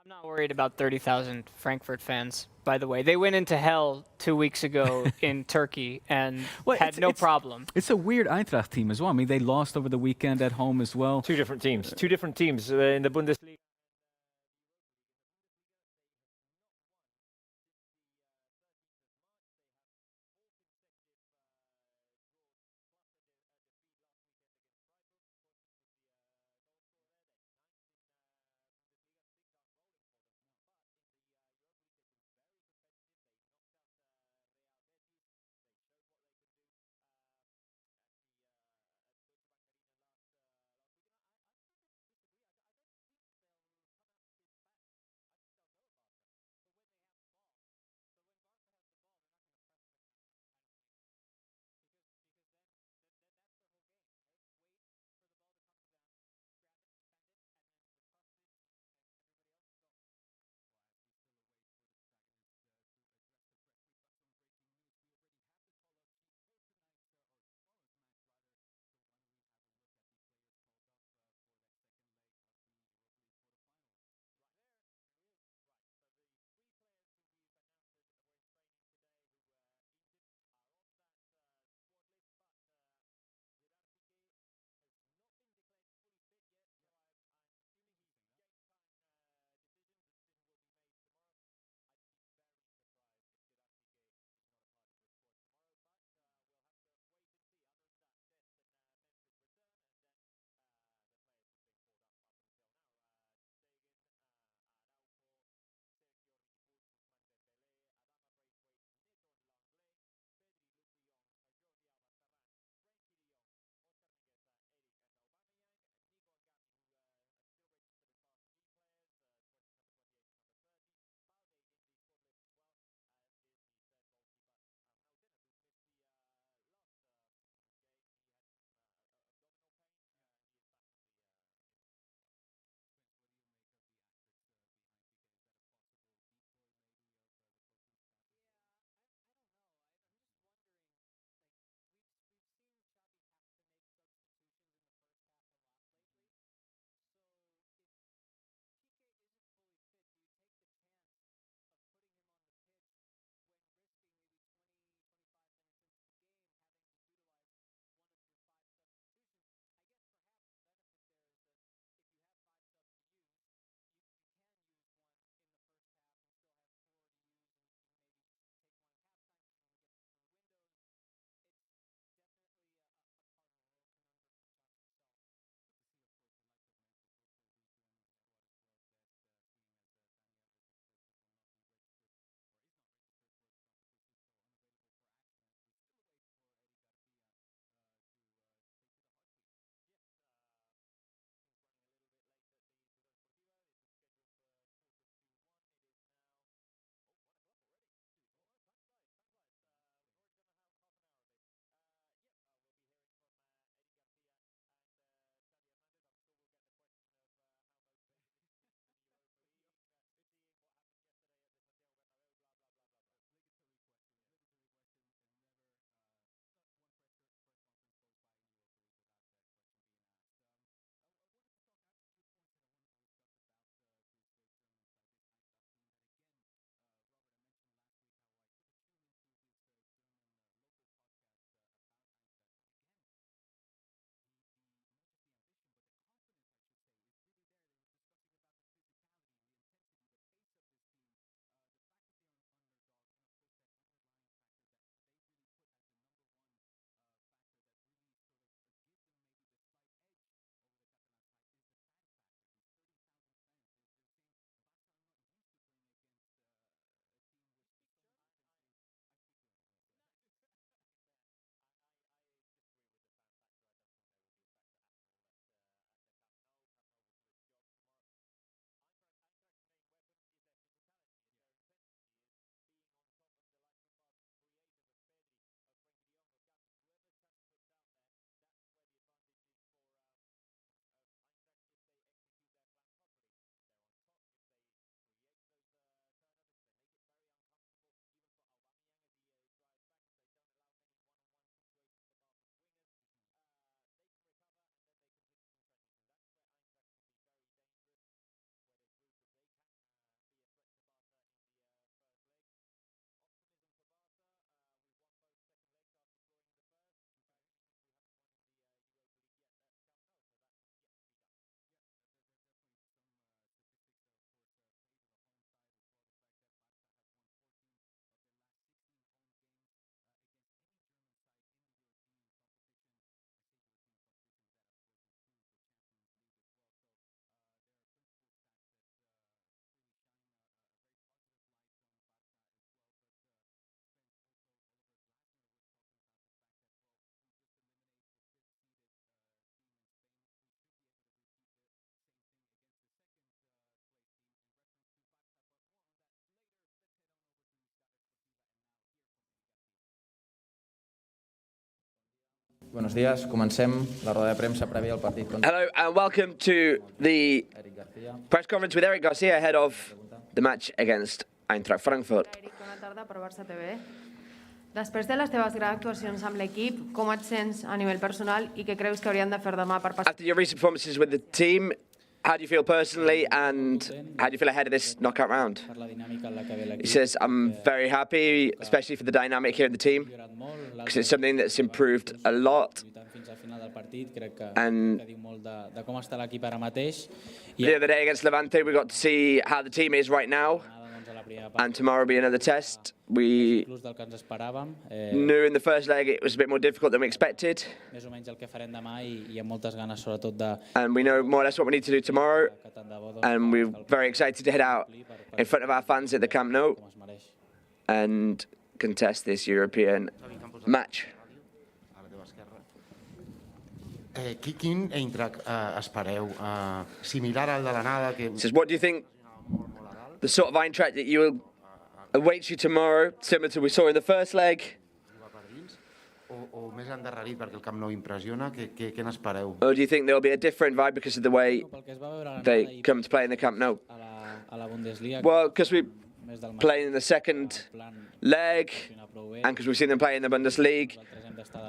I'm not worried about 30,000 Frankfurt fans, by the way. They went into hell 2 weeks ago in Turkey and Well, had no problem. It's a weird Eintracht team as well. I mean, they lost over the weekend at home as well. Two different teams. Two different teams in the Bundesliga. Buenos días. Comencem la roda de premsa prèvia al partit contra Hello and welcome to the Eric Garcia. press conference with Eric Garcia ahead of the match against Eintracht Frankfurt. Eric, bona tarda per Barça TV. Després de les teves grans actuacions amb l'equip, com et sents a nivell personal i què creus que haurien de fer demà per passar? After your recent performances with the team, how do you feel personally and how do you feel ahead of this knockout round? He says, I'm very happy, especially for the dynamic here in the team, because it's something that's improved a lot. And the other day against Levante, we got to see how the team is right now. And tomorrow will be another test. We knew in the first leg it was a bit more difficult than we expected. And we know more or less what we need to do tomorrow. And we're very excited to head out in front of our fans at the Camp Nou and contest this European match. Quin Eintracht espereu? Similar al de l'anada? Says, what do you think the sort of Eintracht that you will await you tomorrow, similar to what we saw in the first leg? O més endarrerit perquè el Camp Nou impressiona? Què n'espereu? Or do you think there will be a different vibe because of the way they come to play in the Camp Nou? Well, because we playing in the second leg and because we've seen them play in the Bundesliga,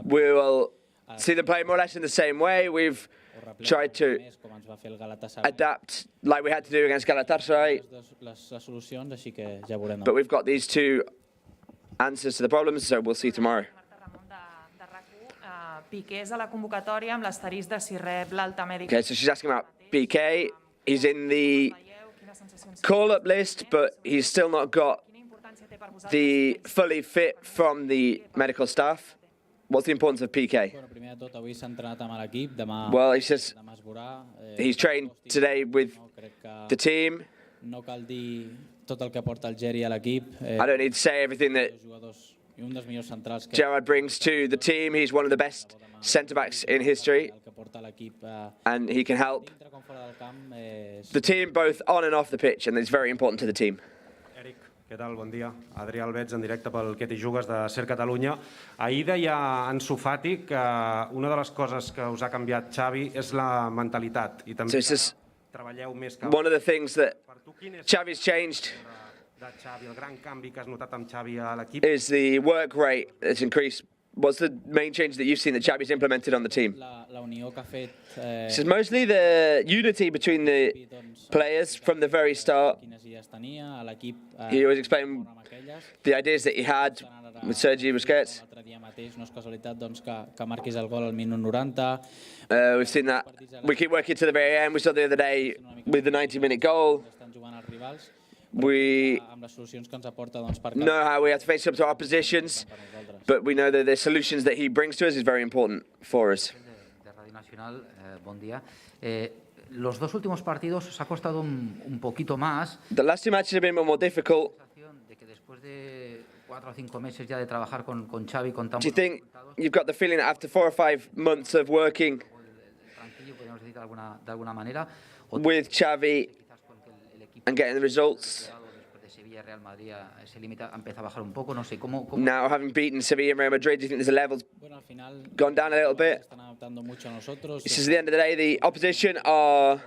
we will see them play more or less in the same way. We've tried to adapt like we had to do against Galatasaray. But we've got these two answers to the problems, so we'll see tomorrow. Piqué és a la convocatòria amb l'asterisc de si rep l'alta mèdica. Okay, so she's asking about Piqué. He's in the call-up list, but he's still not got the fully fit from the medical staff. What's the importance of Piqué? Well, he says he's trained today with the team. I don't need to say everything that Gerard brings to the team. He's one of the best centre-backs in history, and he can help the team both on and off the pitch, and it's very important to the team. Eric, què tal? Bon dia. Adrià Albeig, en directe pel Que t'hi jugues de Ser Catalunya. Ahir deia Ansu Fati que una de les coses que us ha canviat Xavi és la mentalitat i també treballeu més que... One of the things that Xavi's changed is the work rate that's increased. What's the main change that you've seen that Xavi's implemented on the team? This is mostly the unity between the players from the very start. He always explained the ideas that he had with Sergi Busquets. We've seen that. We keep working to the very end. We saw the other day with the 90-minute goal. We know how we have to face up to our positions, but we know that the solutions that he brings to us is very important for us. Los dos últimos partidos os ha costado un poquito más. The last two matches have been more difficult. De que después de 4 o 5 meses ya de trabajar con Xavi, do you think you've got the feeling that after 4 or 5 months of working with Xavi and getting the results, now having beaten Sevilla and Real Madrid, do you think there's a level gone down a little bit? This is the end of the day, the opposition are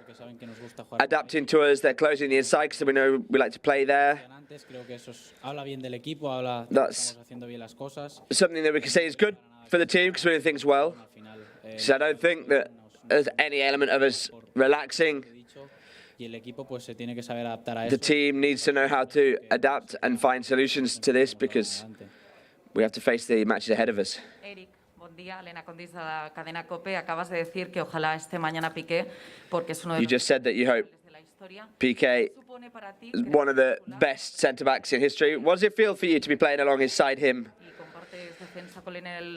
adapting to us, they're closing the inside because we know we like to play there. That's something that we can say is good for the team because we're doing things well. So I don't think that there's any element of us relaxing. The team needs to know how to adapt and find solutions to this because we have to face the matches ahead of us. Eric, bon dia. Elena Condis de la cadena COPE. Acabas de decir que ojalá esté mañana Piqué porque es uno de You just said that you hope Piqué is one of the best centre-backs in history. What does it feel for you to be playing alongside him?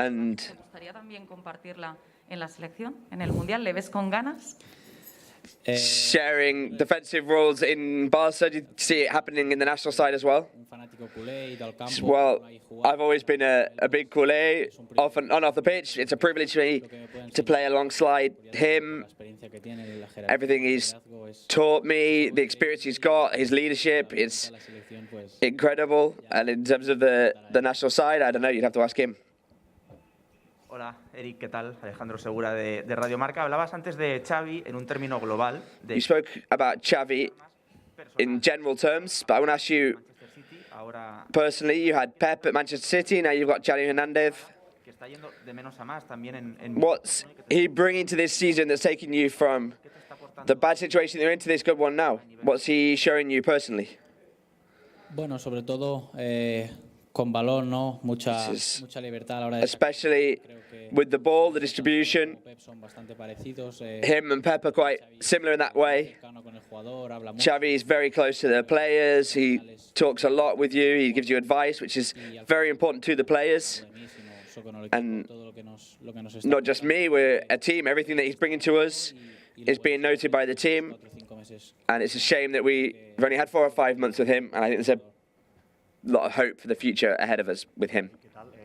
And ¿Te gustaría también compartirla en la selección, en el Mundial? ¿Le ves con ganas? Sharing defensive roles in Barca, do you see it happening in the national side as well? Well, I've always been a big culé, off and on off the pitch. It's a privilege for me to play alongside him. Everything he's taught me, the experience he's got, his leadership, it's incredible. And in terms of the national side, I don't know, you'd have to ask him. Hola, Eric, ¿qué tal? Alejandro Segura de Radio Marca. Hablabas antes de Xavi en un término global. You spoke about Xavi in general terms, but I want to ask you personally. You had Pep at Manchester City, now you've got Xavi Hernández. Que está yendo de menos a más también en What's he bringing to this season that's taking you from the bad situation you're into this good one now? What's he showing you personally? Bueno, sobre todo con balón, ¿no? Mucha libertad a la hora de especially with the ball, the distribution. son bastante parecidos. Him and Pep are quite similar in that way. Xavi is very close to the players. He talks a lot with you. He gives you advice, which is very important to the players. And not just me, we're a team. Everything that he's bringing to us is being noted by the team. And it's a shame that we've only had 4 or 5 months with him. And I think there's a lot of hope for the future ahead of us with him.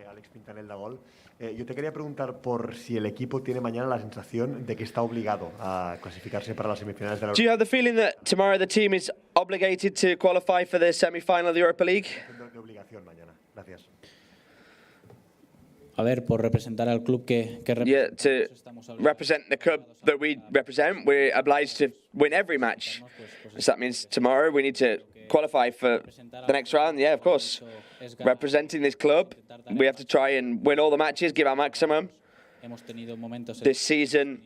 Alex Pintanel de Gol. Yo te quería preguntar por si el equipo tiene mañana la sensación de que está obligado a clasificarse para las semifinales de la Do you have the feeling that tomorrow the team is obligated to qualify for the semi-final of the Europa League? de obligación mañana. Gracias. A ver, por representar al club que Yeah, to represent the club that we represent, we're obliged to win every match. So that means tomorrow we need to qualify for the next round. Yeah, of course. Representing this club, we have to try and win all the matches, give our maximum. This season,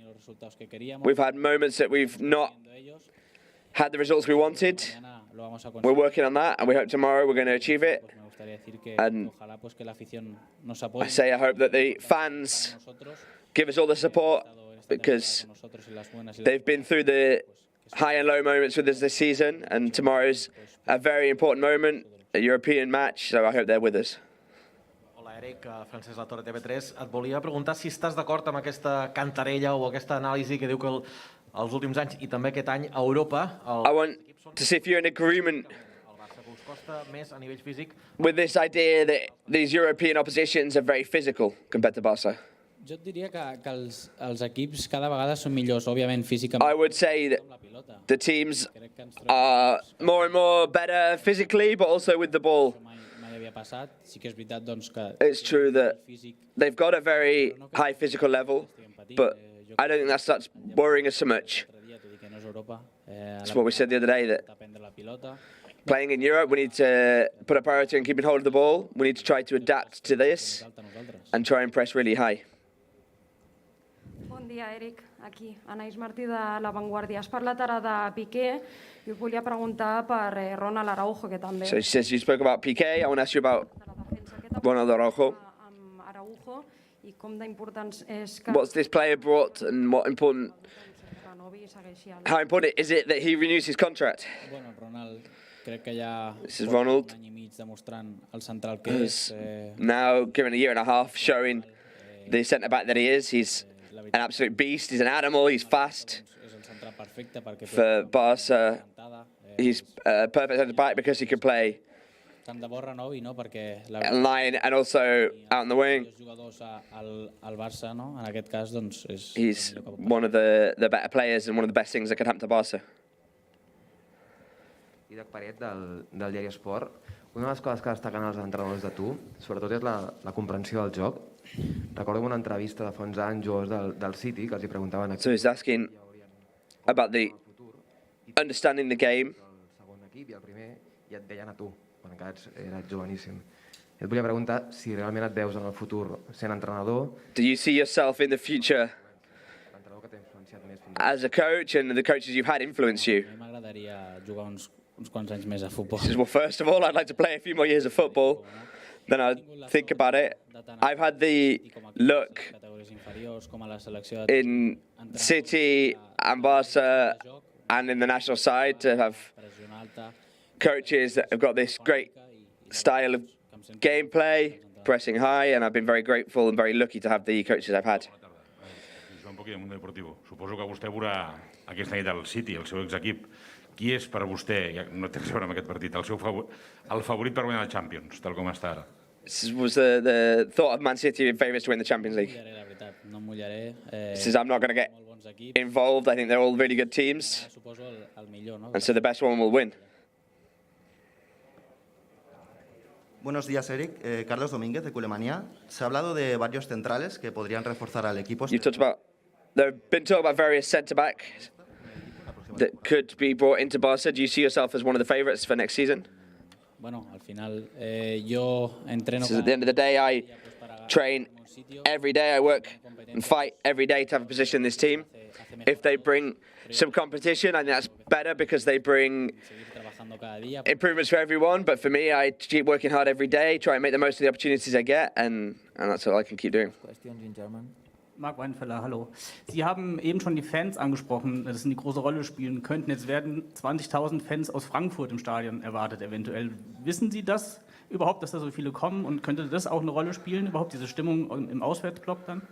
we've had moments that we've not had the results we wanted. We're working on that, and we hope tomorrow we're going to achieve it. And I say I hope that the fans give us all the support, because they've been through the high and low moments with us this season, and tomorrow's a very important moment, a European match, so I hope they're with us. Hola, Eric, Francesc Latorre, TV3. Et volia preguntar si estàs d'acord amb aquesta cantarella o aquesta anàlisi que diu que els últims anys i també aquest any a Europa... I want to see if you're in agreement with this idea that these European oppositions are very physical compared to Barça. Jo et diria que els equips cada vegada són millors, òbviament, físicament. I would say that the teams are more and more better physically, but also with the ball. It's true that they've got a very high physical level, but I don't think that starts worrying us so much. That's what we said the other day, that playing in Europe, we need to put a priority on keeping hold of the ball. We need to try to adapt to this and try and press really high. Bon dia, Eric. Aquí, Anaïs Martí de La Vanguardia. Has parlat ara de Piqué i us volia preguntar per Ronald Araujo, que també... So she says you spoke about Piqué. I want to ask you about Ronald Araujo. Araujo i com d'importants és que... What's this player brought, and how important is it that he renews his contract? Bueno, Ronald, crec que ja... This is Ronald. Un any I mig demostrant el central que és. Now, given a year and a half, showing the centre-back that he is. He's an absolute beast. He's an animal. He's fast. For Barça, he's a perfect centre-back because he can play line and also out on the wing. He's one of the better players and one of the best things that could happen to Barça. Didac Paret, del diari Esport. Una de les coses que destaquen els entrenadors de tu, sobretot, és la comprensió del joc. Recordo una entrevista de fa uns anys, jugadors del City, que els hi preguntaven... So he's asking about the understanding the game. El segon equip i el primer, i et deien a tu, quan encara eres joveníssim. I et volia preguntar si realment et veus en el futur sent entrenador. Do you see yourself in the future as a coach, and the coaches you've had influence you? M'agradaria jugar uns quants anys més a futbol. He says, well, first of all, I'd like to play a few more years of football. Then I'd think about it. I've had the look in City and Barça and in the national side to have coaches that have got this great style of gameplay, pressing high, and I've been very grateful and very lucky to have the coaches I've had. Un poquet del Mundo Deportivo. Suposo que vostè veurà aquesta nit al City, el seu exequip. Qui és per vostè, no té res a veure amb aquest partit, el favorit per guanyar la Champions, tal com està ara? Was the thought of Man City in favourites to win the Champions League? Says I'm not going to get involved. I think they're all really good teams, and so the best one will win. Buenos días, Eric. Carlos Domínguez, de Culemanía. Se ha hablado de varios centrales que podrían reforzar al equipo. You've talked about, there have been talk about various centre-backs that could be brought into Barca. Do you see yourself as one of the favourites for next season? Bueno, al final yo entreno. So at the end of the day, I train every day. I work and fight every day to have a position in this team. If they bring some competition, I think that's better because they bring improvements for everyone. But for me, I keep working hard every day, try and make the most of the opportunities I get, and that's all I can keep doing. Marc Weinfeller, hallo. Sie haben eben schon die Fans angesprochen, dass sie eine große Rolle spielen könnten. Jetzt werden 20.000 Fans aus Frankfurt im Stadion erwartet, eventuell. Wissen Sie das überhaupt, dass da so viele kommen? Und könnte das auch eine Rolle spielen, überhaupt diese Stimmung im Auswärtsblock dann?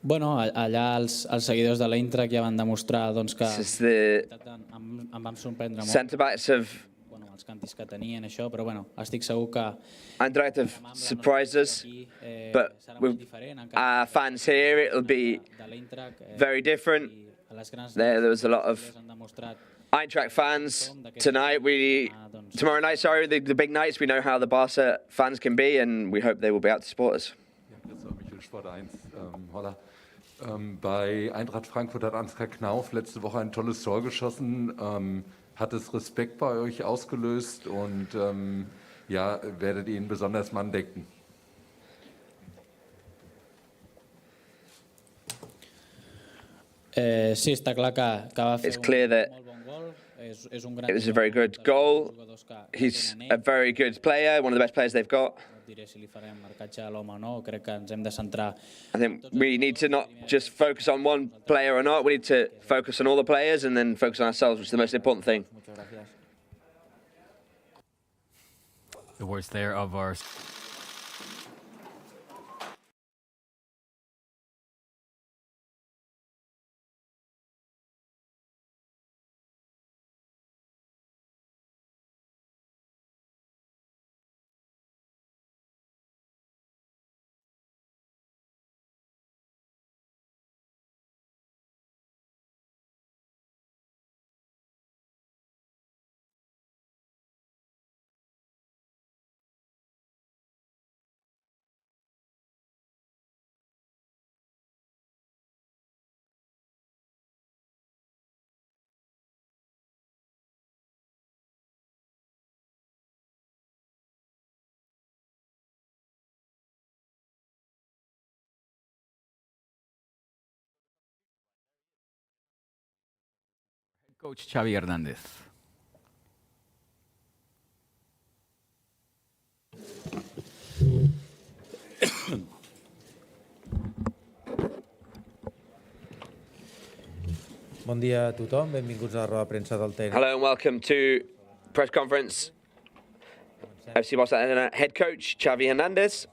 Bueno, allà els seguidors de l'Eintracht ja van demostrar doncs, que em van sorprendre molt. Centre-backs have Els cantis que tenien, això, però bueno, estic segur que Eintracht have surprised us, but with our fans here, it'll be very different. There was a lot of Eintracht fans tonight. Tomorrow night, the big nights. We know how the Barca fans can be, and we hope they will be out to support us. Sport 1, Holla. Bei Eintracht Frankfurt hat Camp Nou letzte Woche ein tolles Tor geschossen. Hat es Respekt bei euch ausgelöst und werdet ihr ihn besonders Mann denken? Sí, està clar que va fer It's clear that it was a very good goal. He's a very good player, one of the best players they've got. Diré si li farem marcatge a l'home o no, crec que ens hem de centrar. I think we need to not just focus on one player or not, we need to focus on all the players and then focus on ourselves, which is the most important thing. The words there of our... Coach Xavi Hernández. Bon dia a tothom, benvinguts a la roda de premsa del tècnic. Hello and welcome to press conference. FC Barcelona head coach Xavi Hernández.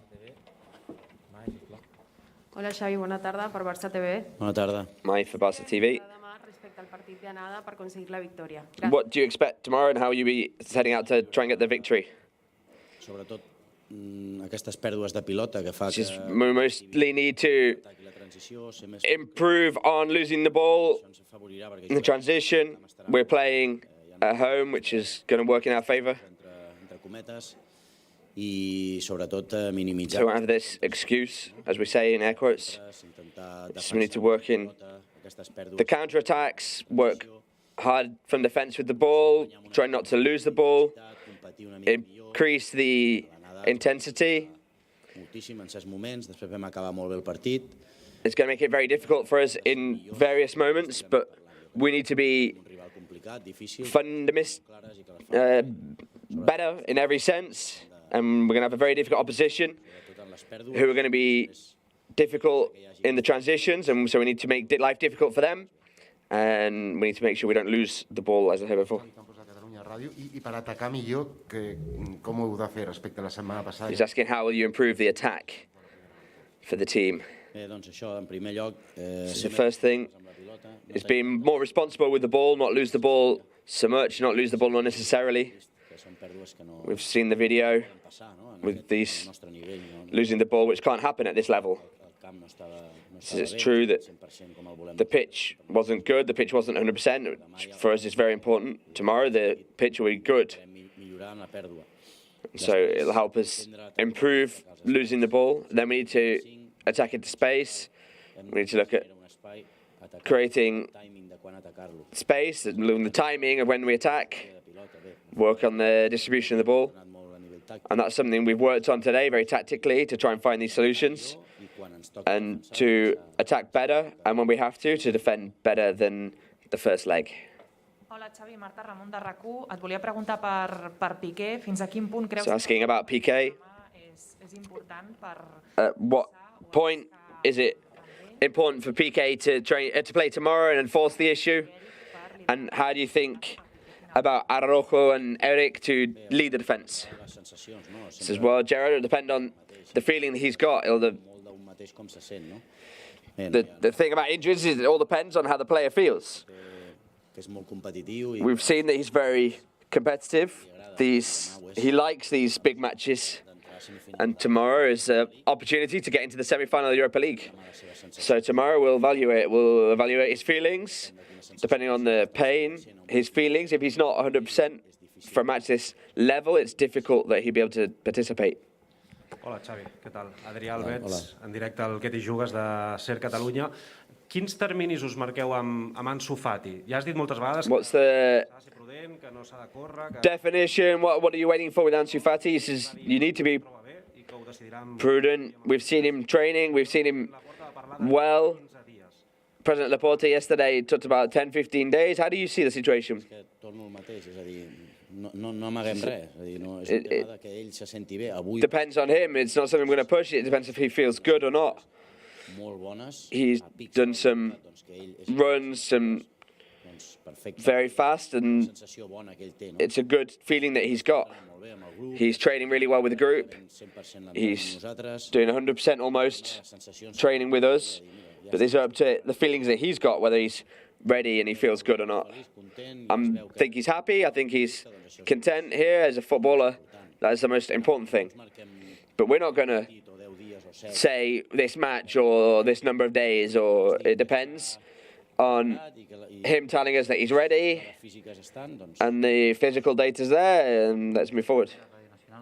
Hola Xavi, bona tarda per Barça TV. Bona tarda. Mai for Barca TV. Respecte al partit d'anada per aconseguir la victòria. What do you expect tomorrow and how will you be setting out to try and get the victory? Sobretot aquestes pèrdues de pilota que fa que we mostly need to improve on losing the ball in the transition. We're playing at home, which is going to work in our favour. entre cometes i sobretot minimitzar. So we don't have this excuse, as we say in air quotes. Just we need to work in the counter-attacks, work hard from defence with the ball, try not to lose the ball, increase the intensity. Moltíssim en certs moments, després vam acabar molt bé el partit. It's going to make it very difficult for us in various moments, but we need to be better in every sense, and we're going to have a very difficult opposition who are going to be difficult in the transitions, and so we need to make life difficult for them, and we need to make sure we don't lose the ball, as I said before. I per atacar millor, com ho heu de fer respecte a la setmana passada? He's asking how will you improve the attack for the team. Doncs això, en primer lloc... The first thing is being more responsible with the ball, not lose the ball so much, not lose the ball unnecessarily. We've seen the video with these losing the ball, which can't happen at this level. It's true that the pitch wasn't good, the pitch wasn't 100%. Which for us, it's very important. Tomorrow, the pitch will be good. So it'll help us improve losing the ball. Then we need to attack into space. We need to look at creating space, and the timing of when we attack, work on the distribution of the ball. And that's something we've worked on today very tactically to try and find these solutions and to attack better, and when we have to defend better than the first leg. Hola, Xavi, Marta Ramon de RAC1. Et volia preguntar per Piqué. Fins a quin punt creus So asking about Piqué, és important per... at what point is it important for Piqué to play tomorrow and enforce the issue? And how do you think about Araujo and Eric to lead the defence? Says, well, Gerard, it'll depend on the feeling that he's got. The thing about injuries is it all depends on how the player feels. We've seen that he's very competitive. He likes these big matches. And tomorrow is an opportunity to get into the semi-final of the Europa League. So tomorrow we'll evaluate his feelings, depending on the pain, his feelings. If he's not 100% for a match this level, it's difficult that he'll be able to participate. Hola, Xavi, què tal? Adrià Albets, en directe al Què t'hi jugues de Ser Catalunya. Quins terminis us marqueu amb Ansu Fati? Ja has dit moltes vegades What's the que prudent, que no s'ha de córrer, que definition? What are you waiting for with Ansu Fati? He says you need to be prudent. We've seen him training. We've seen him well. President Laporte yesterday talked about 10-15 days. How do you see the situation? It depends on him. It's not something we're going to push. It depends if he feels good or not. He's done some runs, very fast, and it's a good feeling that he's got. He's training really well with the group. He's doing 100% almost training with us. But these are up to the feelings that he's got, whether he's ready and he feels good or not. I think he's happy. I think he's content here as a footballer. That is the most important thing. But we're not going to say this match or this number of days, or it depends on him telling us that he's ready and the physical data's there, and let's move forward.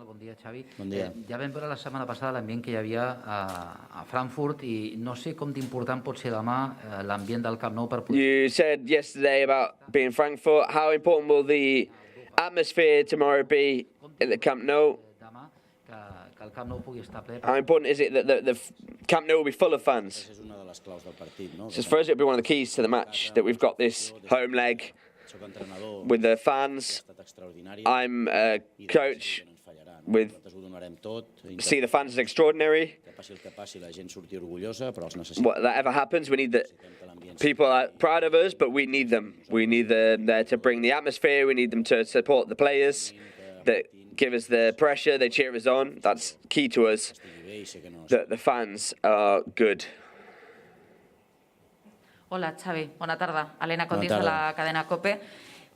Bon dia, Xavi. Bon dia. Ja vam veure la setmana passada l'ambient que hi havia a Frankfurt i no sé com d'important pot ser demà l'ambient del Camp Nou per poder... You said yesterday about being Frankfurt. How important will the atmosphere tomorrow be in the Camp Nou? Que el Camp Nou pugui estar ple. How important is it that the Camp Nou will be full of fans? So for us, it'll be one of the keys to the match, that we've got this home leg with the fans. I'm a coach see the fans as extraordinary. Whatever happens, we need the people are proud of us, but we need them. We need them there to bring the atmosphere. We need them to support the players, that give us the pressure, they cheer us on. That's key to us, that the fans are good. Hola, Xavi. Buena tarde. Elena Condis de la cadena COPE.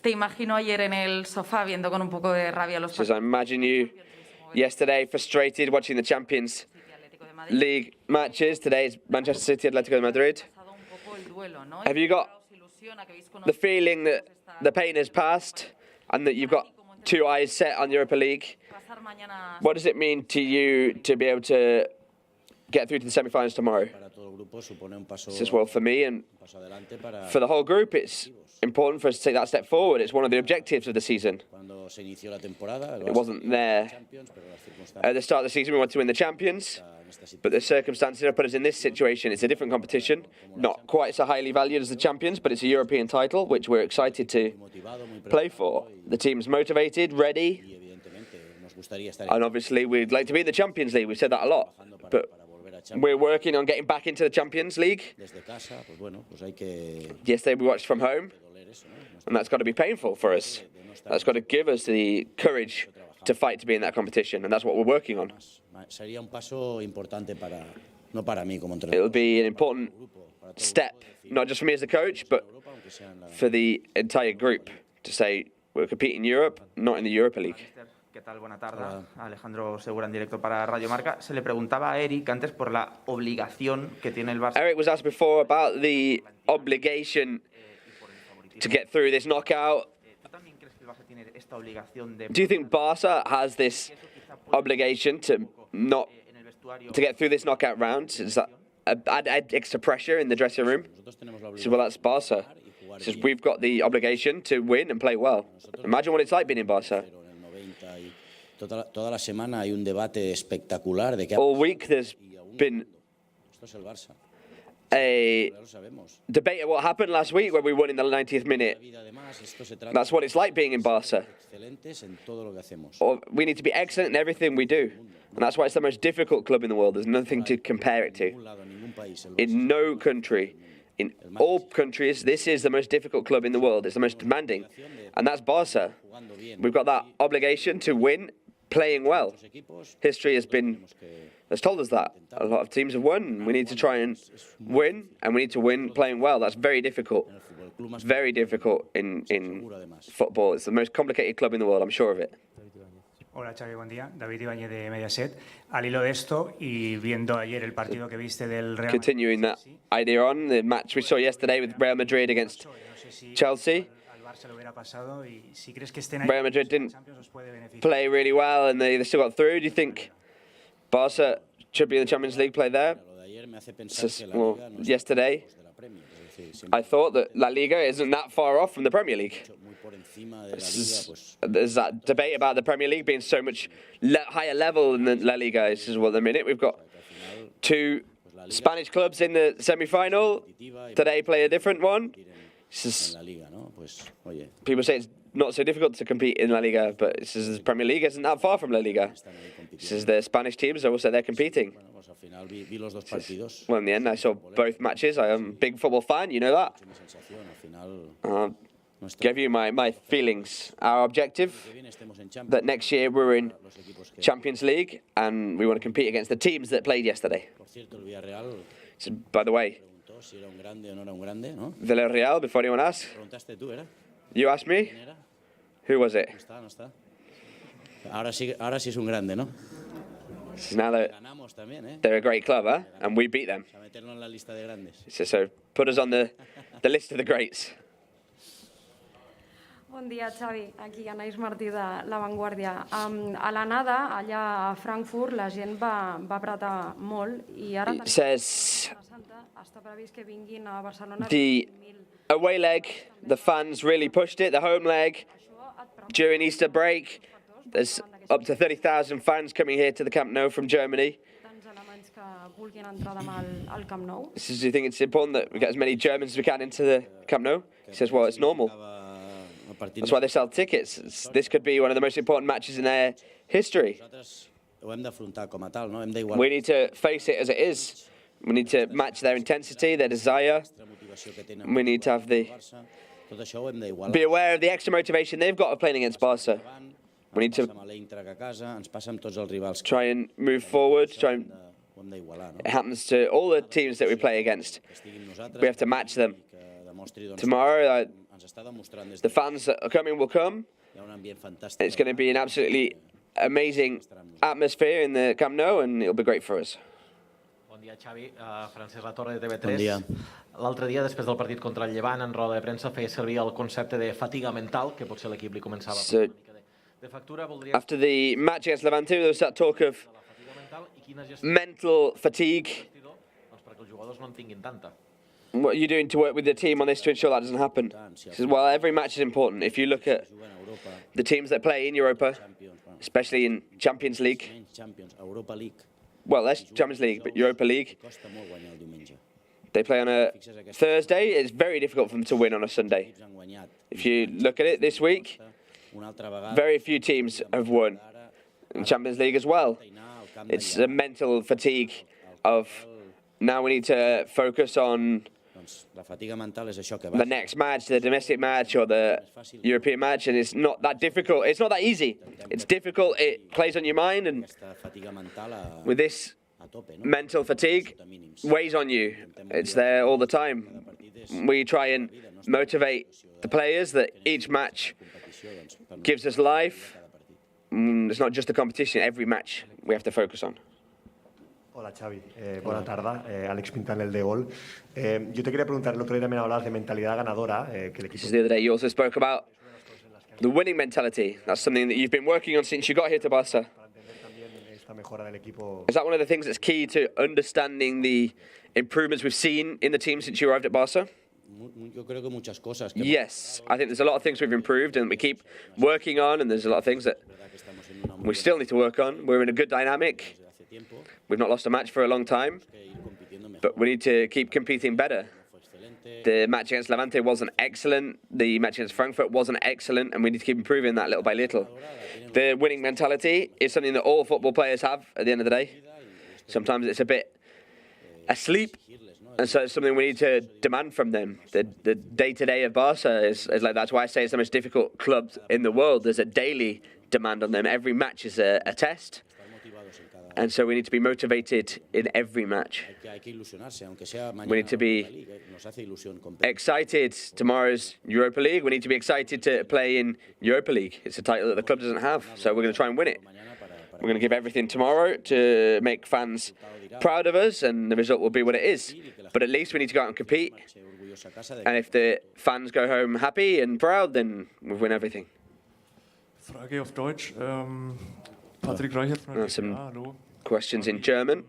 Te imagino ayer en el sofá viendo con un poco de rabia los partidos. I imagine you yesterday frustrated watching the Champions League matches. Today is Manchester City, Atletico de Madrid. Have you got the feeling that the pain has passed and that you've got two eyes set on Europa League? What does it mean to you to be able to get through to the semi-finals tomorrow? Says, well, for me and for the whole group, it's important for us to take that step forward. It's one of the objectives of the season. It wasn't there at the start of the season. We wanted to win the Champions, but the circumstances have put us in this situation. It's a different competition, not quite so highly valued as the Champions, but it's a European title, which we're excited to play for. The team's motivated, ready, and obviously we'd like to be in the Champions League. We've said that a lot, but we're working on getting back into the Champions League. Yesterday we watched from home, and that's got to be painful for us. That's got to give us the courage to fight to be in that competition, and that's what we're working on. It'll be an important step, not just for me as a coach, but for the entire group, to say we're competing in Europe, not in the Europa League. ¿Qué tal? Buena tarde. Alejandro Segura en directo para Radio Marca. Se le preguntaba a Eric antes por la obligación que tiene el Barça. Eric was asked before about the obligation to get through this knockout. ¿Tú también crees que el Barça tiene esta obligación de... Do you think Barca has this obligation to get through this knockout round? Is that add extra pressure in the dressing room? He said, well, that's Barca. He says, we've got the obligation to win and play well. Imagine what it's like being in Barca. Toda la semana hay un debate espectacular de que all week there's been a debate of what happened last week when we won in the 90th minute. That's what it's like being in Barca. Or we need to be excellent in everything we do. And that's why it's the most difficult club in the world. There's nothing to compare it to. In no country, in all countries, this is the most difficult club in the world. It's the most demanding. And that's Barca. We've got that obligation to win, playing well. History has told us that. A lot of teams have won. We need to try and win, and we need to win playing well. That's very difficult. It's very difficult in football. It's the most complicated club in the world, I'm sure of it. Hola Xavi, buen día. David Ibáñez de Mediaset. Al hilo de esto y viendo ayer el partido que viste del Real Madrid. Continuing that idea on, the match we saw yesterday with Real Madrid against Chelsea. Real Madrid didn't play really well and they still got through. Do you think Barca should be in the Champions League play there? Well, yesterday, I thought that La Liga isn't that far off from the Premier League. There's that debate about the Premier League being so much higher level than the La Liga. This is what the minute we've got two Spanish clubs in the semi-final. Today play a different one. People say it's not so difficult to compete in La Liga, but the Premier League isn't that far from La Liga. The Spanish teams are also there competing. Well, in the end, I saw both matches. I am a big football fan, you know that. Give you my feelings. Our objective, that next year we're in Champions League and we want to compete against the teams that played yesterday. So, by the way, Villarreal, before anyone asks, you asked me? Who was it? Ahora sí es un grande, ¿no? Now they're a great club, huh? And we beat them. So put us on the list of the greats. Bon dia, Xavi. Aquí Anaïs Martí de La Vanguardia. A la nada, allà a Frankfurt, la gent va apretar molt i ara It says està previst que vinguin a Barcelona. the away leg, the fans really pushed it. The home leg, during Easter break, there's up to 30,000 fans coming here to the Camp Nou from Germany. Que vulguin entrar demà al Camp Nou. Do you think it's important that we get as many Germans as we can into the Camp Nou? He says, well, it's normal. That's why they sell tickets. This could be one of the most important matches in their history. We need to face it as it is. We need to match their intensity, their desire. We need to have be aware of the extra motivation they've got of playing against Barca. We need to try and move forward. It happens to all the teams that we play against. We have to match them. Tomorrow, the fans that are coming will come. It's going to be an absolutely amazing atmosphere in the Camp Nou, and it'll be great for us. Bon dia, Xavi. Francesc Latorre, de TV3. L'altre dia, després del partit contra el Llevant, en roda de premsa feia servir el concepte de fatiga mental, que potser l'equip li començava a una mica de factura. After the match against Levante, there was that talk of mental fatigue. Perquè els jugadors no en tinguin tanta. What are you doing to work with the team on this to ensure that doesn't happen? He says, well, every match is important. If you look at the teams that play in Europa, especially in Champions League, well, that's Champions League, but Europa League, they play on a Thursday. It's very difficult for them to win on a Sunday. If you look at it this week, very few teams have won in Champions League as well. It's a mental fatigue of now we need to focus on the next match, the domestic match or the European match, and it's not that difficult. It's not that easy. It's difficult. It plays on your mind, and with this mental fatigue weighs on you. It's there all the time. We try and motivate the players that each match gives us life, it's not just the competition, every match we have to focus on. Hola Xavi, buena tarde, Alex Pintan, el de Gol. Yo te quería preguntar, el otro día también hablabas de mentalidad ganadora, que el equipo... The other day you also spoke about the winning mentality. That's something that you've been working on since you got here to Barça. Is that one of the things that's key to understanding the improvements we've seen in the team since you arrived at Barça? Yo creo que muchas cosas. Yes, I think there's a lot of things we've improved and we keep working on, and there's a lot of things that we still need to work on. We're in a good dynamic. We've not lost a match for a long time, but we need to keep competing better. The match against Levante wasn't excellent. The match against Frankfurt wasn't excellent, and we need to keep improving that little by little. The winning mentality is something that all football players have at the end of the day. Sometimes it's a bit asleep, and so it's something we need to demand from them. The day-to-day of Barca is like, that's why I say it's the most difficult club in the world. There's a daily demand on them. Every match is a test. And so we need to be motivated in every match. We need to be excited tomorrow's Europa League. We need to be excited to play in Europa League. It's a title that the club doesn't have, so we're going to try and win it. We're going to give everything tomorrow to make fans proud of us, and the result will be what it is. But at least we need to go out and compete. And if the fans go home happy and proud, then we'll win everything. Frage auf Deutsch. Patrick Reichert von Some questions in German.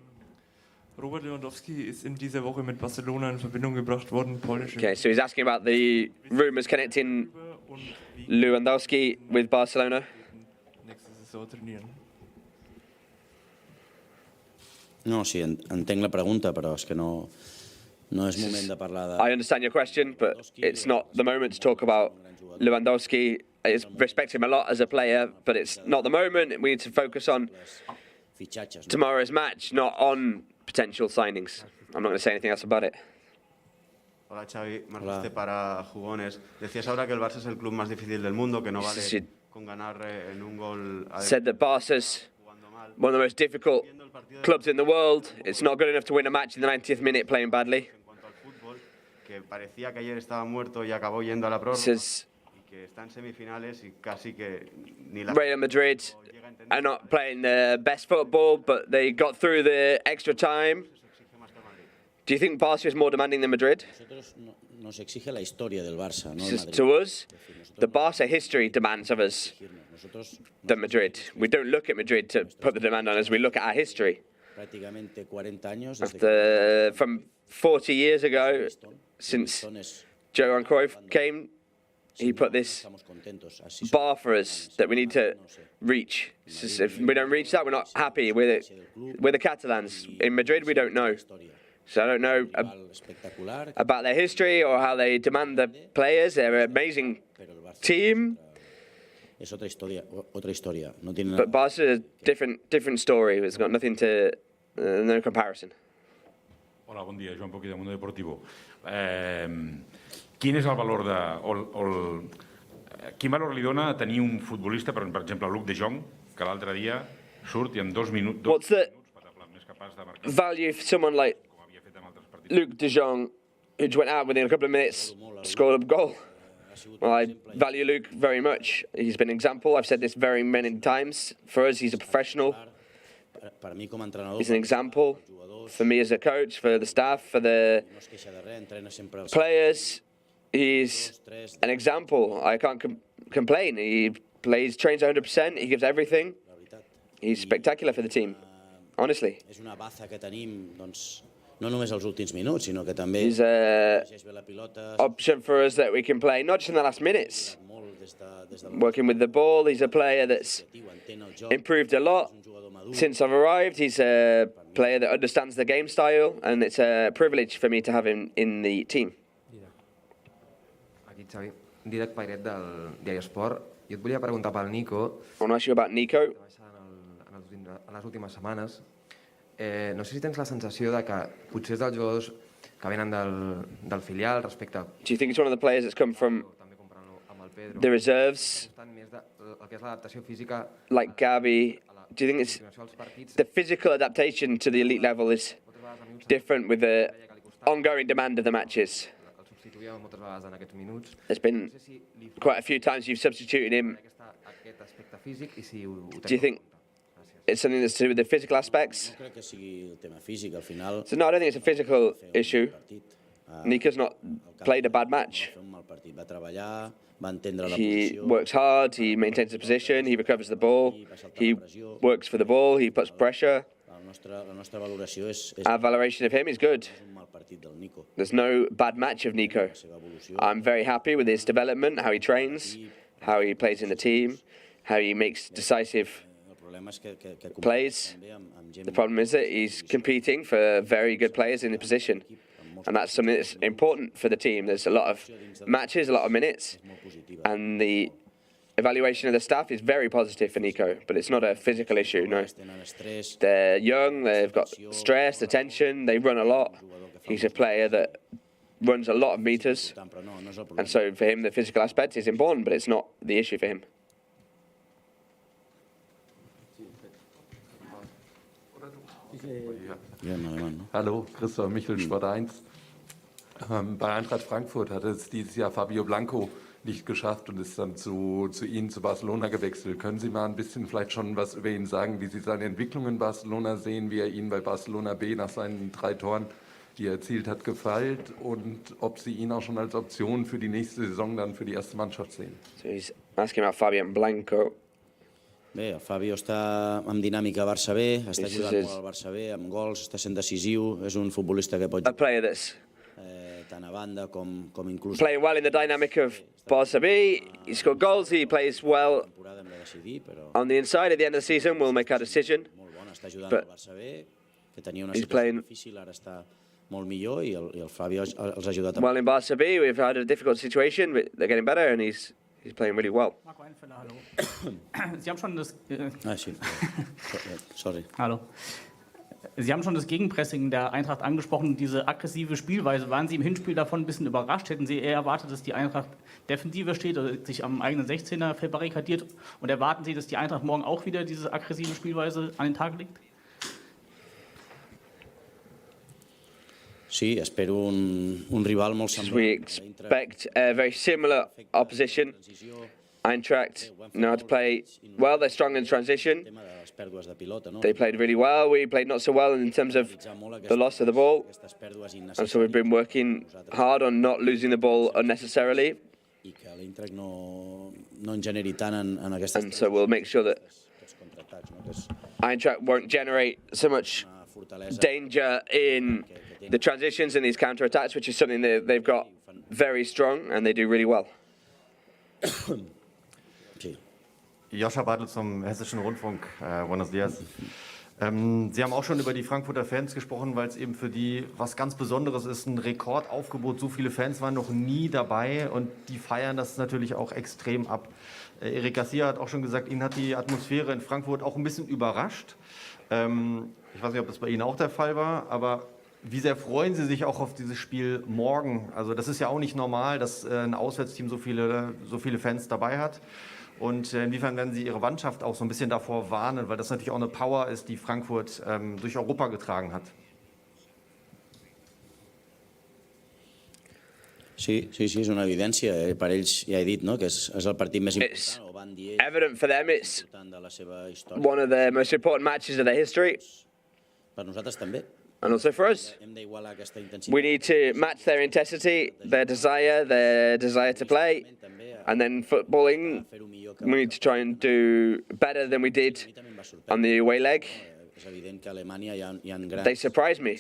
Robert Lewandowski ist in dieser Woche mit Barcelona in Verbindung gebracht worden. Okay, so he's asking about the rumours connecting Lewandowski with Barcelona. Nächste Saison trainieren. No, sí, entenc la pregunta, però és que no és moment de parlar de... I understand your question, but it's not the moment to talk about Lewandowski. I respect him a lot as a player, but it's not the moment. We need to focus on tomorrow's match, not on potential signings. I'm not going to say anything else about it. Hola Xavi, Marcos para Jugones. Decías ahora que el Barça es el club más difícil del mundo, que no vale con ganar en un gol. Said that Barca's one of the most difficult clubs in the world. It's not good enough to win a match in the 90th minute playing badly. Que parecía que ayer estaba muerto y acabó yendo a la prórroga. Y que está en semifinales y casi que ni la... Real Madrid are not playing the best football, but they got through the extra time. Do you think Barca is more demanding than Madrid? Nos exige la historia del Barça, no Madrid. To us, the Barca history demands of us than Madrid. We don't look at Madrid to put the demand on us, we look at our history. From 40 years ago, since Johan Cruyff came, he put this bar for us that we need to reach. If we don't reach that, we're not happy. We're the Catalans. In Madrid, we don't know. So I don't know about their history or how they demand the players. They're an amazing team. Es otra historia. No tiene But Barca is a different story. It's got nothing to, no comparison. Hola, bon dia, Joan Poquí, de Mundo Deportivo. Quin és el valor quin valor li dona tenir un futbolista, per exemple, Luc de Jong, que l'altre dia surt i en 2 minuts... What's the value for someone like Luc de Jong, who just went out within a couple of minutes, scored a goal? Well, I value Luc very much. He's been an example. I've said this very many times. For us, he's a professional. He's an example for me as a coach, for the staff, for the players. He's an example. I can't complain. He trains 100%. He gives everything. He's spectacular for the team, honestly. És una baza que tenim, doncs, no només els últims minuts, sinó que també he's an option for us that we can play, not just in the last minutes. Working with the ball, he's a player that's improved a lot since I've arrived. He's a player that understands the game style, and it's a privilege for me to have him in the team. Aquí, Xavi, Didac Pairet del Diari Esport. Jo et volia preguntar pel Nico. I want to ask you about Nico. En les últimes setmanes. No sé si tens la sensació de que potser és dels jugadors que venen del filial respecte... Do you think it's one of the players that's come from the reserves, like Gavi? Do you think it's the physical adaptation to the elite level is different with the ongoing demand of the matches? There's been quite a few times you've substituted him. Do you think it's something that's to do with the physical aspects? No crec que sigui el tema físic, al final... So no, I don't think it's a physical issue. Nico's not played a bad match. Va treballar, va entendre la He posició... works hard, he maintains the position, he recovers the ball, he works for the ball, he puts pressure. La nostra valoració és... Our valoration of him is good. un mal partit del Nico. There's no bad match of Nico. I'm very happy with his development, how he trains, how he plays in the team, how he makes decisive plays. The problem is that he's competing for very good players in the position. And that's something that's important for the team. There's a lot of matches, a lot of minutes, and the evaluation of the staff is very positive for Nico, but it's not a physical issue, no. They're young, they've got stress, attention, they run a lot. He's a player that runs a lot of meters, and so for him the physical aspect is important, but it's not the issue for him. Hallo, Christoph Michel, Sport 1. Bei Eintracht Frankfurt hat es dieses Jahr Fabio Blanco nicht geschafft und ist dann zu Ihnen, zu Barcelona gewechselt. Können Sie mal ein bisschen vielleicht schon was über ihn sagen, wie Sie seine Entwicklung in Barcelona sehen, wie er Ihnen bei Barcelona B nach seinen 3 Toren, die er erzielt hat, gefällt und ob Sie ihn auch schon als Option für die nächste Saison dann für die erste Mannschaft sehen? So he's asking about Fabian Blanco. Bé, el Fabio està amb dinàmica Barça B, està ajudant molt al Barça B, amb gols, està sent decisiu, és un futbolista que pot jugar tant a banda com inclús... Playing well in the dynamic of Barça B, he scored goals, he plays well on the inside. At the end of the season, we'll make our decision. Està ajudant al Barça B, que tenia una situació difícil, ara està molt millor i el Fabio els ha ajudat. Well, in Barça B, we've had a difficult situation, but they're getting better and he's playing really well. Sie haben schon das... Sorry. Hallo. Sie haben schon das Gegenpressing der Eintracht angesprochen, diese aggressive Spielweise. Waren Sie im Hinspiel davon ein bisschen überrascht? Hätten Sie eher erwartet, dass die Eintracht defensiver steht oder sich am eigenen 16er verbarrikadiert? Und erwarten Sie, dass die Eintracht morgen auch wieder diese aggressive Spielweise an den Tag legt? Sí, espero un rival molt semblant. We expect a very similar opposition. Eintracht know how to play well, they're strong in transition. They played really well, we played not so well in terms of the loss of the ball. And so we've been working hard on not losing the ball unnecessarily. And so we'll make sure that Eintracht won't generate so much danger in the transitions and these counter-attacks, which is something that they've got very strong and they do really well. Joscha Bartel zum Hessischen Rundfunk. Buenos dias. Sie haben auch schon über die Frankfurter Fans gesprochen, weil es eben für die was ganz Besonderes ist, ein Rekordaufgebot. So viele Fans waren noch nie dabei und die feiern das natürlich auch extrem ab. Eric Garcia hat auch schon gesagt, ihn hat die Atmosphäre in Frankfurt auch ein bisschen überrascht. Ich weiß nicht, ob das bei Ihnen auch der Fall war, aber wie sehr freuen Sie sich auch auf dieses Spiel morgen? Also das ist ja auch nicht normal, dass ein Auswärtsteam so viele Fans dabei hat. Und inwiefern werden Sie Ihre Mannschaft auch so ein bisschen davor warnen, weil das natürlich auch eine Power ist, die Frankfurt durch Europa getragen hat? Sí, és una evidència. Per ells, ja he dit, no? Que és el partit més important. Ho van dir ells. Evident for them, it's one of the most important matches of their history. Per nosaltres també. And also for us. We need to match their intensity, their desire to play. And then footballing, we need to try and do better than we did on the away leg. They surprised me.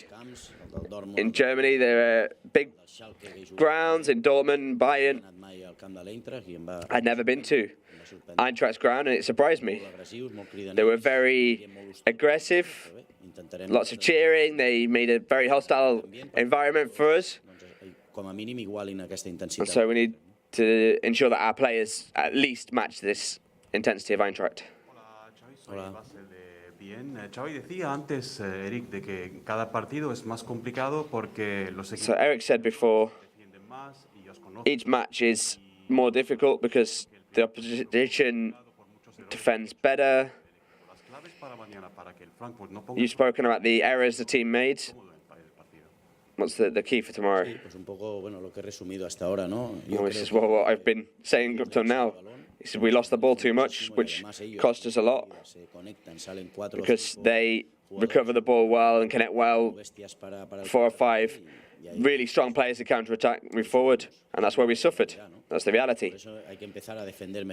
In Germany, there are big grounds in Dortmund, Bayern. I'd never been to Eintracht's ground, and it surprised me. They were very aggressive, lots of cheering. They made a very hostile environment for us. And so we need to ensure that our players at least match this intensity of Eintracht. Hola. Bien, Xavi decía antes, Eric, de que cada partido es más complicado porque los equipos. So Eric said before, each match is more difficult because the opposition defends better. You've spoken about the errors the team made. What's the key for tomorrow? Pues un poco, bueno, lo que he resumido hasta ahora, ¿no? Well, this is what I've been saying up till now. He said we lost the ball too much, which cost us a lot, because they recover the ball well and connect well. 4 or 5 really strong players to counter-attack, move forward, and that's where we suffered. That's the reality.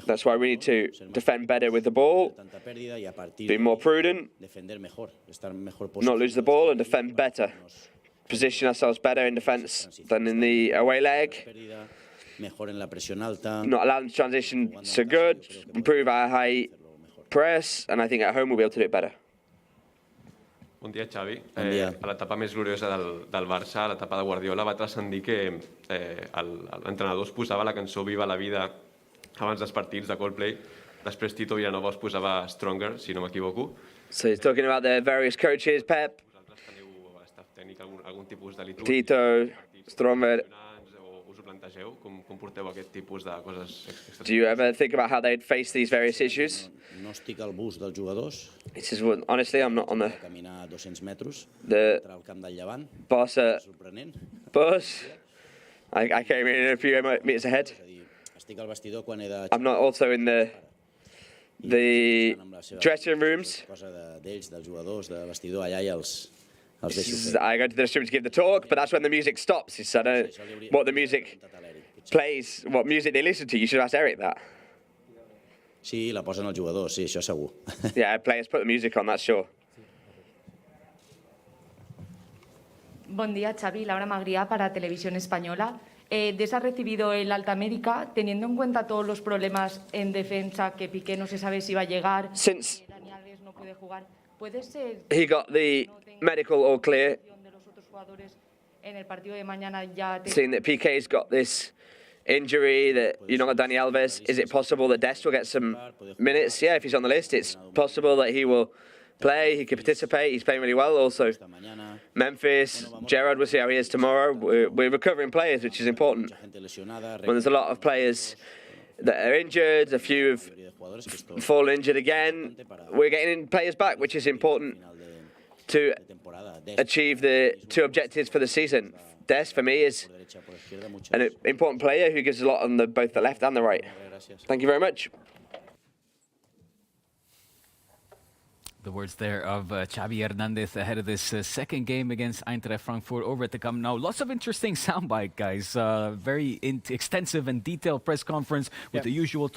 That's why we need to defend better with the ball, be more prudent, not lose the ball, and defend better. Position ourselves better in defence than in the away leg. Not allowing transition so good, improve our high press, and I think at home we'll be able to do it better. Bon dia, Xavi. A l'etapa més gloriosa del Barça, a l'etapa de Guardiola, va transcendir que l'entrenador es posava la cançó Viva la vida abans dels partits de Coldplay. Després Tito Vilanova es posava Stronger, si no m'equivoco. So he's talking about the various coaches, Pep, Tècnic, algun tipus de litúrgia. Tito, Stronger. Us ho plantegeu? Com porteu aquest tipus de coses extra? Do you ever think about how they'd face these various issues? No estic al bus dels jugadors. He says, well, honestly, I'm not on the Caminar 200 metres, the entrar al camp del Llevant, Barca sorprenent. bus. I came in a few meters ahead. Estic al vestidor quan he de... I'm not also in the dressing rooms. Cosa d'ells, dels jugadors, de vestidor, allà i els deixo fer. I go to the dressing room to give the talk, but that's when the music stops. He said, I don't know what the music plays, what music they listen to. You should ask Eric that. Sí, la posen els jugadors, sí, això segur. Yeah, players put the music on, that's sure. Buen día, Xavi. Laura Magrià para Televisión Española. Des ha recibido el alta médica, teniendo en cuenta todos los problemas en defensa, que Piqué no se sabe si va a llegar, Since Dani Alves no puede jugar. ¿Puede ser he got the medical all clear, de los otros jugadores en el partido de mañana ya seeing that PK's got this injury, that you're not got Dani Alves, is it possible that Dest will get some minutes? Yeah, if he's on the list, it's possible that he will play, he could participate, he's playing really well also. Memphis, Gerrard, we'll see how he is tomorrow. We're recovering players, which is important. When there's a lot of players that are injured, a few have fallen injured again, we're getting players back, which is important to achieve the 2 objectives for the season. Dest, for me, is an important player who gives a lot on both the left and the right. Thank you very much. The words there of Xavi Hernández ahead of this second game against Eintracht Frankfurt over at the Camp Nou. Lots of interesting soundbite, guys. Very extensive and detailed press conference with the usual talk.